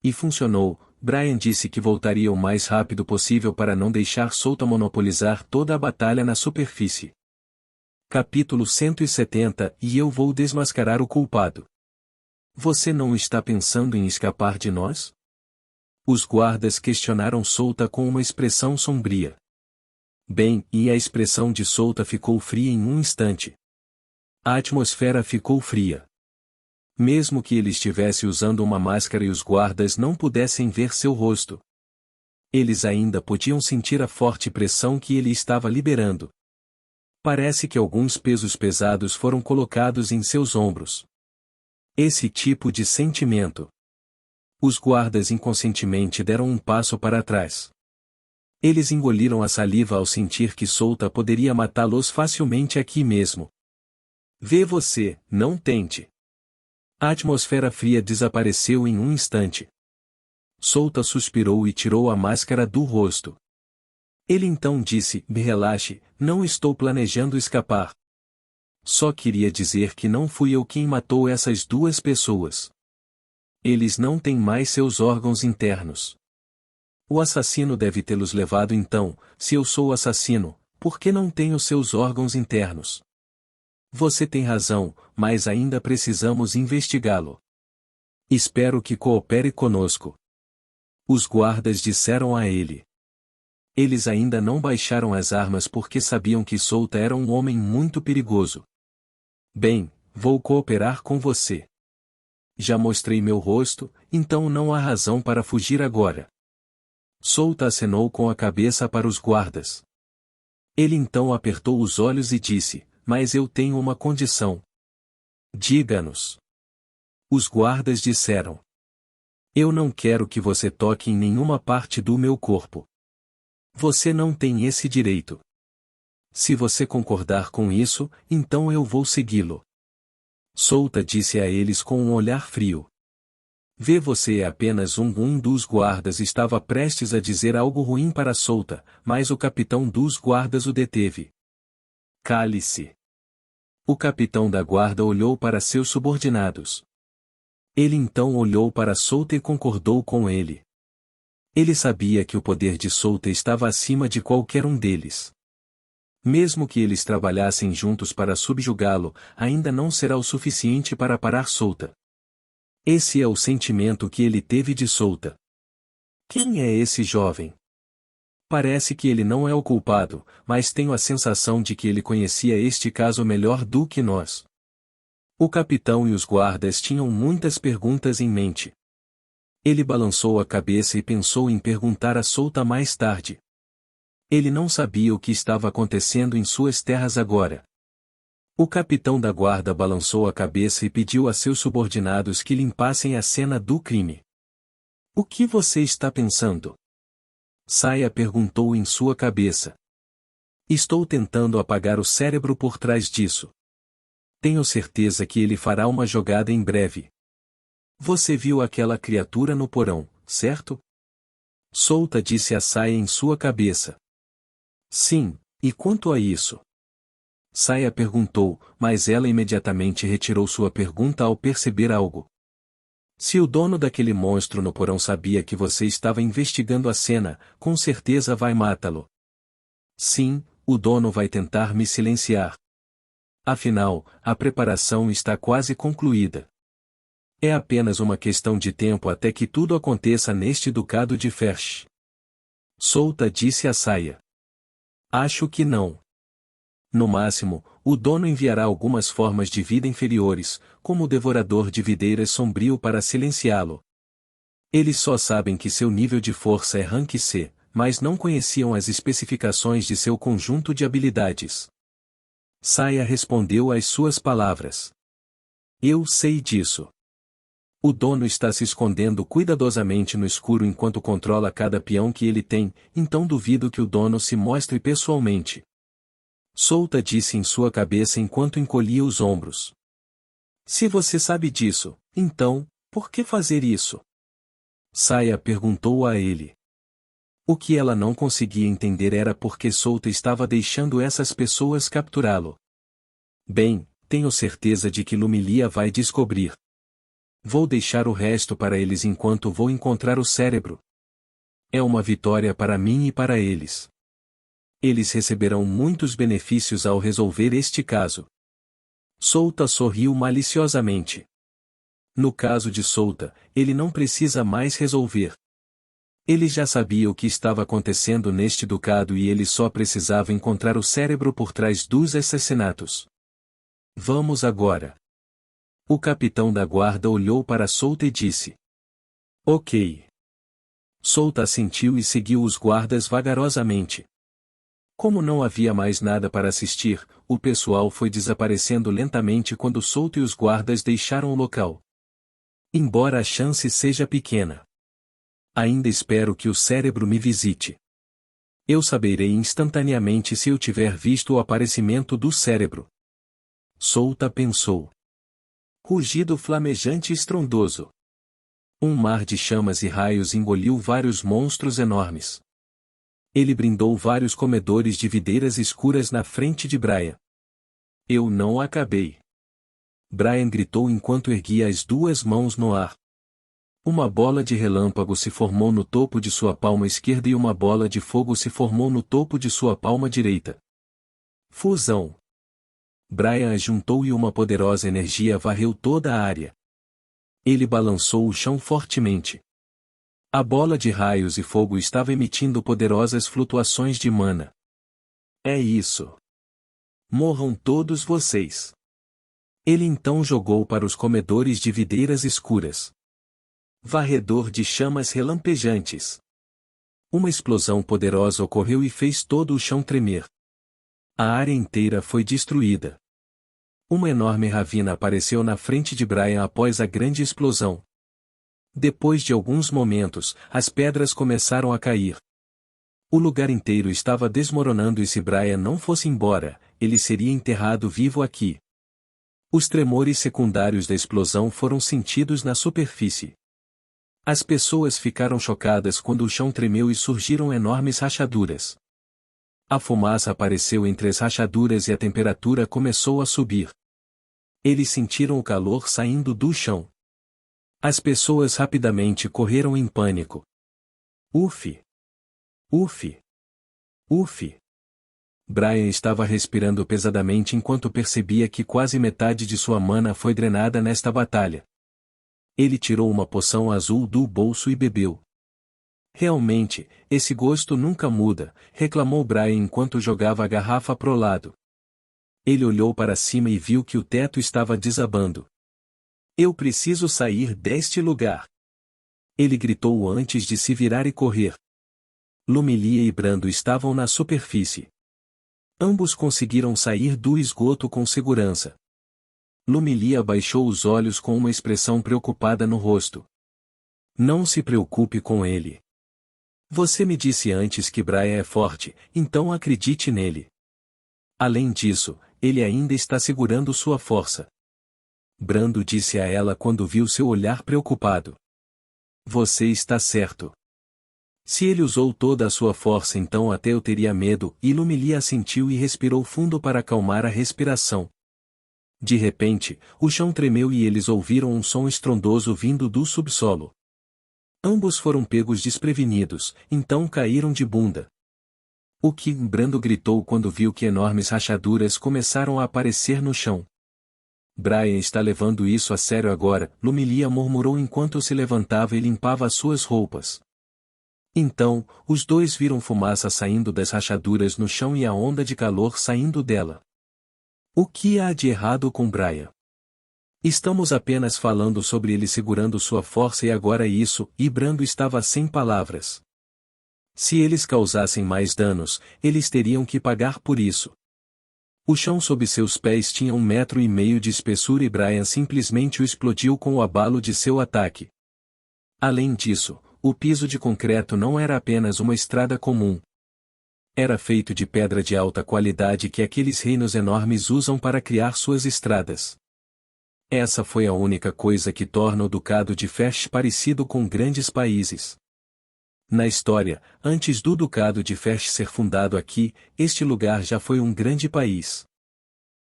E funcionou. Brian disse que voltaria o mais rápido possível para não deixar Souta monopolizar toda a batalha na superfície. Capítulo 170 E eu vou desmascarar o culpado. Você não está pensando em escapar de nós? Os guardas questionaram Souta com uma expressão sombria. Bem, e a expressão de Souta ficou fria em um instante. A atmosfera ficou fria. Mesmo que ele estivesse usando uma máscara e os guardas não pudessem ver seu rosto. Eles ainda podiam sentir a forte pressão que ele estava liberando. Parece que alguns pesos pesados foram colocados em seus ombros. Esse tipo de sentimento. Os guardas inconscientemente deram um passo para trás. Eles engoliram a saliva ao sentir que Souta poderia matá-los facilmente aqui mesmo. Vê você, não tente. A atmosfera fria desapareceu em um instante. Souta suspirou e tirou a máscara do rosto. Ele então disse, relaxe, não estou planejando escapar. Só queria dizer que não fui eu quem matou essas duas pessoas. Eles não têm mais seus órgãos internos. O assassino deve tê-los levado então, se eu sou o assassino, por que não tenho seus órgãos internos? Você tem razão, mas ainda precisamos investigá-lo. Espero que coopere conosco. Os guardas disseram a ele. Eles ainda não baixaram as armas porque sabiam que Souta era um homem muito perigoso. Bem, vou cooperar com você. Já mostrei meu rosto, então não há razão para fugir agora. Souta acenou com a cabeça para os guardas. Ele então apertou os olhos e disse, mas eu tenho uma condição. Diga-nos. Os guardas disseram. Eu não quero que você toque em nenhuma parte do meu corpo. Você não tem esse direito. Se você concordar com isso, então eu vou segui-lo. Souta disse a eles com um olhar frio. Vê você é apenas um dos guardas estava prestes a dizer algo ruim para Souta, mas o capitão dos guardas o deteve. Cale-se. O capitão da guarda olhou para seus subordinados. Ele então olhou para Souta e concordou com ele. Ele sabia que o poder de Souta estava acima de qualquer um deles. Mesmo que eles trabalhassem juntos para subjugá-lo, ainda não será o suficiente para parar Souta. Esse é o sentimento que ele teve de Souta. Quem é esse jovem? Parece que ele não é o culpado, mas tenho a sensação de que ele conhecia este caso melhor do que nós. O capitão e os guardas tinham muitas perguntas em mente. Ele balançou a cabeça e pensou em perguntar a Souta mais tarde. Ele não sabia o que estava acontecendo em suas terras agora. O capitão da guarda balançou a cabeça e pediu a seus subordinados que limpassem a cena do crime. O que você está pensando? Saia perguntou em sua cabeça. Estou tentando apagar o cérebro por trás disso. Tenho certeza que ele fará uma jogada em breve. Você viu aquela criatura no porão, certo? Souta disse a Saia em sua cabeça. Sim, e quanto a isso? Saia perguntou, mas ela imediatamente retirou sua pergunta ao perceber algo. Se o dono daquele monstro no porão sabia que você estava investigando a cena, com certeza vai matá-lo. Sim, o dono vai tentar me silenciar. Afinal, a preparação está quase concluída. É apenas uma questão de tempo até que tudo aconteça neste ducado de Ferch. Souta disse a Saia. Acho que não. No máximo, o dono enviará algumas formas de vida inferiores, como o devorador de videiras sombrio para silenciá-lo. Eles só sabem que seu nível de força é rank C, mas não conheciam as especificações de seu conjunto de habilidades. Saia respondeu às suas palavras. Eu sei disso. O dono está se escondendo cuidadosamente no escuro enquanto controla cada peão que ele tem, então duvido que o dono se mostre pessoalmente. Souta disse em sua cabeça enquanto encolhia os ombros. Se você sabe disso, então, por que fazer isso? Saia perguntou a ele. O que ela não conseguia entender era por que Souta estava deixando essas pessoas capturá-lo. Bem, tenho certeza de que Lumilia vai descobrir. Vou deixar o resto para eles enquanto vou encontrar o cérebro. É uma vitória para mim e para eles. Eles receberão muitos benefícios ao resolver este caso. Souta sorriu maliciosamente. No caso de Souta, ele não precisa mais resolver. Ele já sabia o que estava acontecendo neste ducado e ele só precisava encontrar o cérebro por trás dos assassinatos. Vamos agora. O capitão da guarda olhou para Souta e disse. Ok. Souta assentiu e seguiu os guardas vagarosamente. Como não havia mais nada para assistir, o pessoal foi desaparecendo lentamente quando Souta e os guardas deixaram o local. Embora a chance seja pequena. Ainda espero que o cérebro me visite. Eu saberei instantaneamente se eu tiver visto o aparecimento do cérebro. Souta pensou. Rugido flamejante e estrondoso. Um mar de chamas e raios engoliu vários monstros enormes. Ele brindou vários comedores de videiras escuras na frente de Brian. Eu não acabei. Brian gritou enquanto erguia as duas mãos no ar. Uma bola de relâmpago se formou no topo de sua palma esquerda e uma bola de fogo se formou no topo de sua palma direita. Fusão. Brian as juntou e uma poderosa energia varreu toda a área. Ele balançou o chão fortemente. A bola de raios e fogo estava emitindo poderosas flutuações de mana. É isso. Morram todos vocês. Ele então jogou para os comedores de videiras escuras. Varredor de chamas relampejantes. Uma explosão poderosa ocorreu e fez todo o chão tremer. A área inteira foi destruída. Uma enorme ravina apareceu na frente de Brian após a grande explosão. Depois de alguns momentos, as pedras começaram a cair. O lugar inteiro estava desmoronando e se Brian não fosse embora, ele seria enterrado vivo aqui. Os tremores secundários da explosão foram sentidos na superfície. As pessoas ficaram chocadas quando o chão tremeu e surgiram enormes rachaduras. A fumaça apareceu entre as rachaduras e a temperatura começou a subir. Eles sentiram o calor saindo do chão. As pessoas rapidamente correram em pânico. Uf! Uf! Uf! Brian estava respirando pesadamente enquanto percebia que quase metade de sua mana foi drenada nesta batalha. Ele tirou uma poção azul do bolso e bebeu. Realmente, esse gosto nunca muda, reclamou Brian enquanto jogava a garrafa pro lado. Ele olhou para cima e viu que o teto estava desabando. Eu preciso sair deste lugar. Ele gritou antes de se virar e correr. Lumilia e Brando estavam na superfície. Ambos conseguiram sair do esgoto com segurança. Lumilia baixou os olhos com uma expressão preocupada no rosto. Não se preocupe com ele. Você me disse antes que Brian é forte, então acredite nele. Além disso, ele ainda está segurando sua força. Brando disse a ela quando viu seu olhar preocupado. Você está certo. Se ele usou toda a sua força então até eu teria medo, e Lumilia assentiu e respirou fundo para acalmar a respiração. De repente, o chão tremeu e eles ouviram um som estrondoso vindo do subsolo. Ambos foram pegos desprevenidos, então caíram de bunda. O que Brando gritou quando viu que enormes rachaduras começaram a aparecer no chão. Brian está levando isso a sério agora, Lumilia murmurou enquanto se levantava e limpava as suas roupas. Então, os dois viram fumaça saindo das rachaduras no chão e a onda de calor saindo dela. O que há de errado com Brian? Estamos apenas falando sobre ele segurando sua força e agora isso, e Brando estava sem palavras. Se eles causassem mais danos, eles teriam que pagar por isso. O chão sob seus pés tinha 1,5 metros de espessura e Brian simplesmente o explodiu com o abalo de seu ataque. Além disso, o piso de concreto não era apenas uma estrada comum. Era feito de pedra de alta qualidade que aqueles reinos enormes usam para criar suas estradas. Essa foi a única coisa que torna o Ducado de Ferch parecido com grandes países. Na história, antes do Ducado de Ferch ser fundado aqui, este lugar já foi um grande país.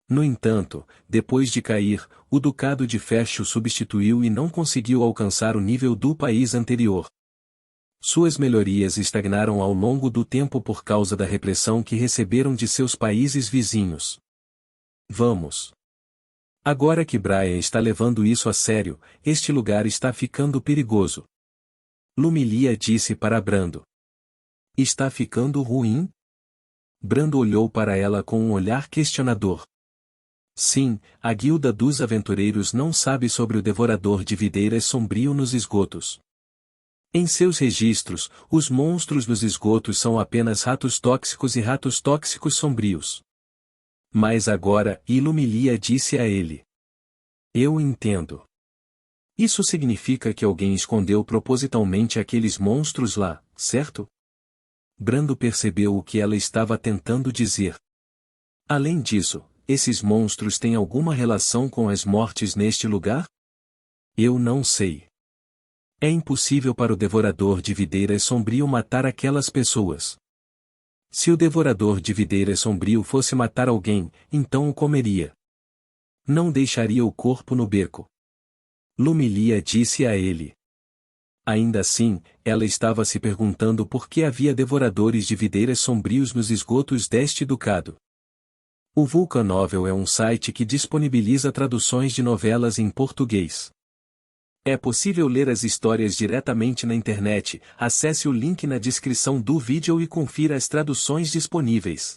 No entanto, depois de cair, o Ducado de Ferch o substituiu e não conseguiu alcançar o nível do país anterior. Suas melhorias estagnaram ao longo do tempo por causa da repressão que receberam de seus países vizinhos. Vamos. Agora que Brian está levando isso a sério, este lugar está ficando perigoso. Lumilia disse para Brando. Está ficando ruim? Brando olhou para ela com um olhar questionador. Sim, a guilda dos aventureiros não sabe sobre o devorador de videiras sombrio nos esgotos. Em seus registros, os monstros nos esgotos são apenas ratos tóxicos e ratos tóxicos sombrios. Mas agora, Lumilia disse a ele. Eu entendo. Isso significa que alguém escondeu propositalmente aqueles monstros lá, certo? Brando percebeu o que ela estava tentando dizer. Além disso, esses monstros têm alguma relação com as mortes neste lugar? Eu não sei. É impossível para o devorador de videiras sombrio matar aquelas pessoas. Se o devorador de videiras sombrio fosse matar alguém, então o comeria. Não deixaria o corpo no beco. Lumilia disse a ele. Ainda assim, ela estava se perguntando por que havia devoradores de videiras sombrios nos esgotos deste ducado. O Vulcan Novel é um site que disponibiliza traduções de novelas em português. É possível ler as histórias diretamente na internet. Acesse o link na descrição do vídeo e confira as traduções disponíveis.